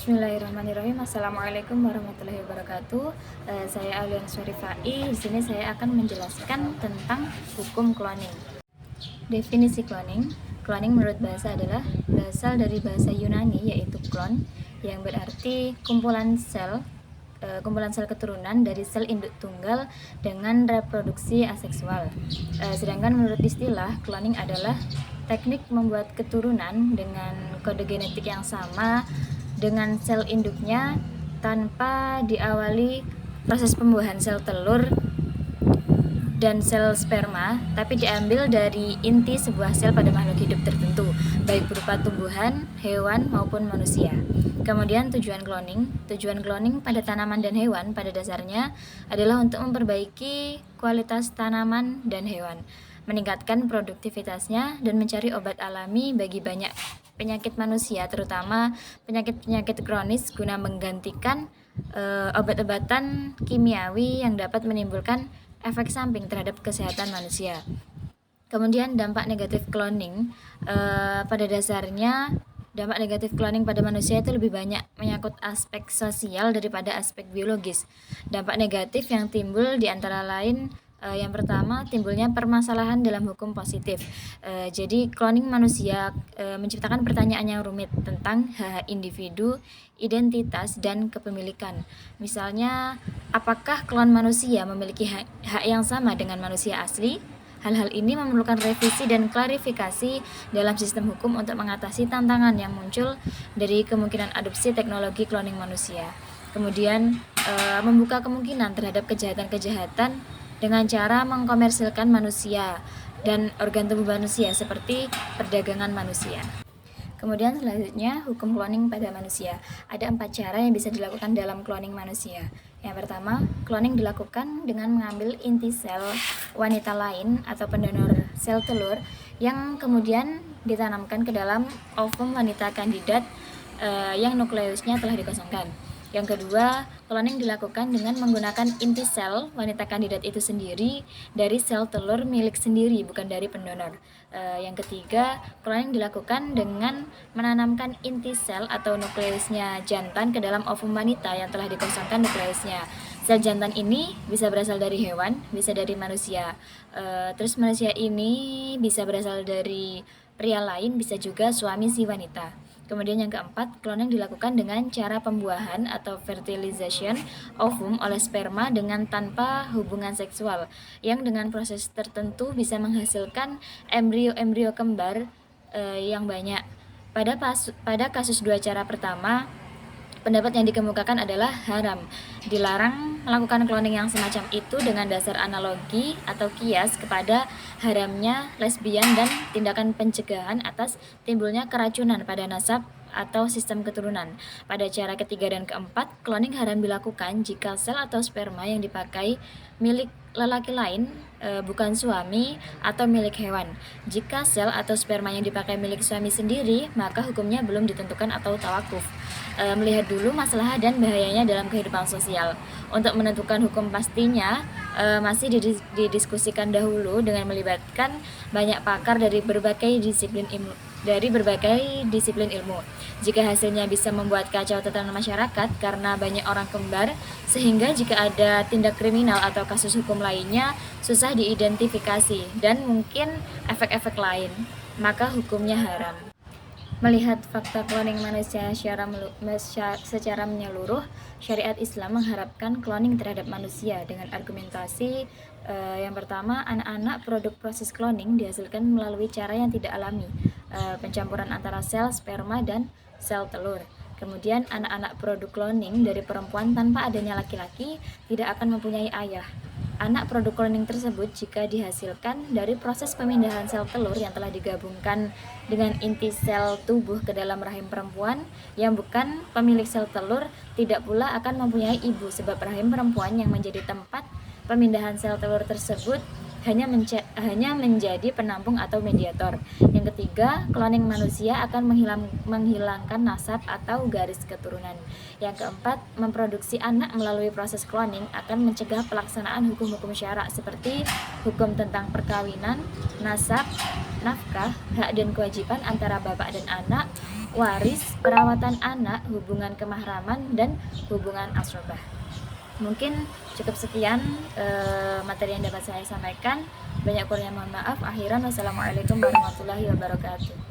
Bismillahirrahmanirrahim. Assalamualaikum warahmatullahi wabarakatuh. Saya Aulian Syarifai. Di sini saya akan menjelaskan tentang hukum cloning. Definisi cloning. Cloning menurut bahasa adalah berasal dari bahasa Yunani yaitu klon, yang berarti kumpulan sel keturunan dari sel induk tunggal dengan reproduksi aseksual. Sedangkan menurut istilah, cloning adalah teknik membuat keturunan dengan kode genetik yang sama dengan sel induknya tanpa diawali proses pembuahan sel telur dan sel sperma, tapi diambil dari inti sebuah sel pada makhluk hidup tertentu, baik berupa tumbuhan, hewan, maupun manusia. Kemudian tujuan cloning pada tanaman dan hewan pada dasarnya adalah untuk memperbaiki kualitas tanaman dan hewan, meningkatkan produktivitasnya, dan mencari obat alami bagi banyak penyakit manusia, terutama penyakit-penyakit kronis guna menggantikan obat-obatan kimiawi yang dapat menimbulkan efek samping terhadap kesehatan manusia. Kemudian dampak negatif cloning, pada dasarnya dampak negatif cloning pada manusia itu lebih banyak menyangkut aspek sosial daripada aspek biologis. Dampak negatif yang timbul di antara lain, yang pertama, timbulnya permasalahan dalam hukum positif. Jadi cloning manusia menciptakan pertanyaan yang rumit tentang hak individu, identitas, dan kepemilikan. Misalnya, apakah klon manusia memiliki hak yang sama dengan manusia asli? Hal-hal ini memerlukan revisi dan klarifikasi dalam sistem hukum untuk mengatasi tantangan yang muncul dari kemungkinan adopsi teknologi cloning manusia. Kemudian membuka kemungkinan terhadap kejahatan-kejahatan dengan cara mengkomersilkan manusia dan organ tubuh manusia seperti perdagangan manusia. Kemudian selanjutnya, hukum cloning pada manusia. Ada 4 cara yang bisa dilakukan dalam cloning manusia. Yang pertama, cloning dilakukan dengan mengambil inti sel wanita lain atau pendonor sel telur yang kemudian ditanamkan ke dalam ovum wanita kandidat yang nukleusnya telah dikosongkan. Yang kedua, cloning dilakukan dengan menggunakan inti sel wanita kandidat itu sendiri dari sel telur milik sendiri, bukan dari pendonor. Yang ketiga, cloning dilakukan dengan menanamkan inti sel atau nukleusnya jantan ke dalam ovum wanita yang telah dikosongkan nukleusnya. Sel jantan ini bisa berasal dari hewan, bisa dari manusia. Terus manusia ini bisa berasal dari pria lain, bisa juga suami si wanita. Kemudian yang keempat, cloning dilakukan dengan cara pembuahan atau fertilization ovum oleh sperma dengan tanpa hubungan seksual, yang dengan proses tertentu bisa menghasilkan embrio-embrio kembar yang banyak. Pada kasus 2 cara pertama, pendapat yang dikemukakan adalah haram. Dilarang melakukan cloning yang semacam itu dengan dasar analogi atau kias kepada haramnya lesbian dan tindakan pencegahan atas timbulnya keracunan pada nasab atau sistem keturunan. Pada cara ketiga dan keempat, cloning haram dilakukan jika sel atau sperma yang dipakai milik lelaki lain, bukan suami, atau milik hewan. Jika sel atau sperma yang dipakai milik suami sendiri, maka hukumnya belum ditentukan atau tawakuf. Melihat dulu masalah dan bahayanya dalam kehidupan sosial. Untuk menentukan hukum pastinya masih didiskusikan dahulu dengan melibatkan banyak pakar dari berbagai disiplin ilmu. Jika hasilnya bisa membuat kacau tatanan masyarakat karena banyak orang kembar, sehingga jika ada tindak kriminal atau kasus hukum lainnya susah diidentifikasi dan mungkin efek-efek lain, maka hukumnya haram. Melihat fakta cloning manusia secara menyeluruh, syariat Islam mengharapkan cloning terhadap manusia dengan argumentasi yang pertama, anak-anak produk proses cloning dihasilkan melalui cara yang tidak alami, pencampuran antara sel sperma dan sel telur. Kemudian anak-anak produk cloning dari perempuan tanpa adanya laki-laki tidak akan mempunyai ayah. Anak produk cloning tersebut jika dihasilkan dari proses pemindahan sel telur yang telah digabungkan dengan inti sel tubuh ke dalam rahim perempuan yang bukan pemilik sel telur, tidak pula akan mempunyai ibu sebab rahim perempuan yang menjadi tempat pemindahan sel telur tersebut hanya menjadi penampung atau mediator. Yang ketiga, cloning manusia akan menghilangkan nasab atau garis keturunan. Yang keempat, memproduksi anak melalui proses cloning akan mencegah pelaksanaan hukum-hukum syarak seperti hukum tentang perkawinan, nasab, nafkah, hak dan kewajiban antara bapak dan anak, waris, perawatan anak, hubungan kemahraman, dan hubungan asrobah. Mungkin cukup sekian materi yang dapat saya sampaikan. Banyak kurangnya mohon maaf. Akhiran, wassalamualaikum warahmatullahi wabarakatuh.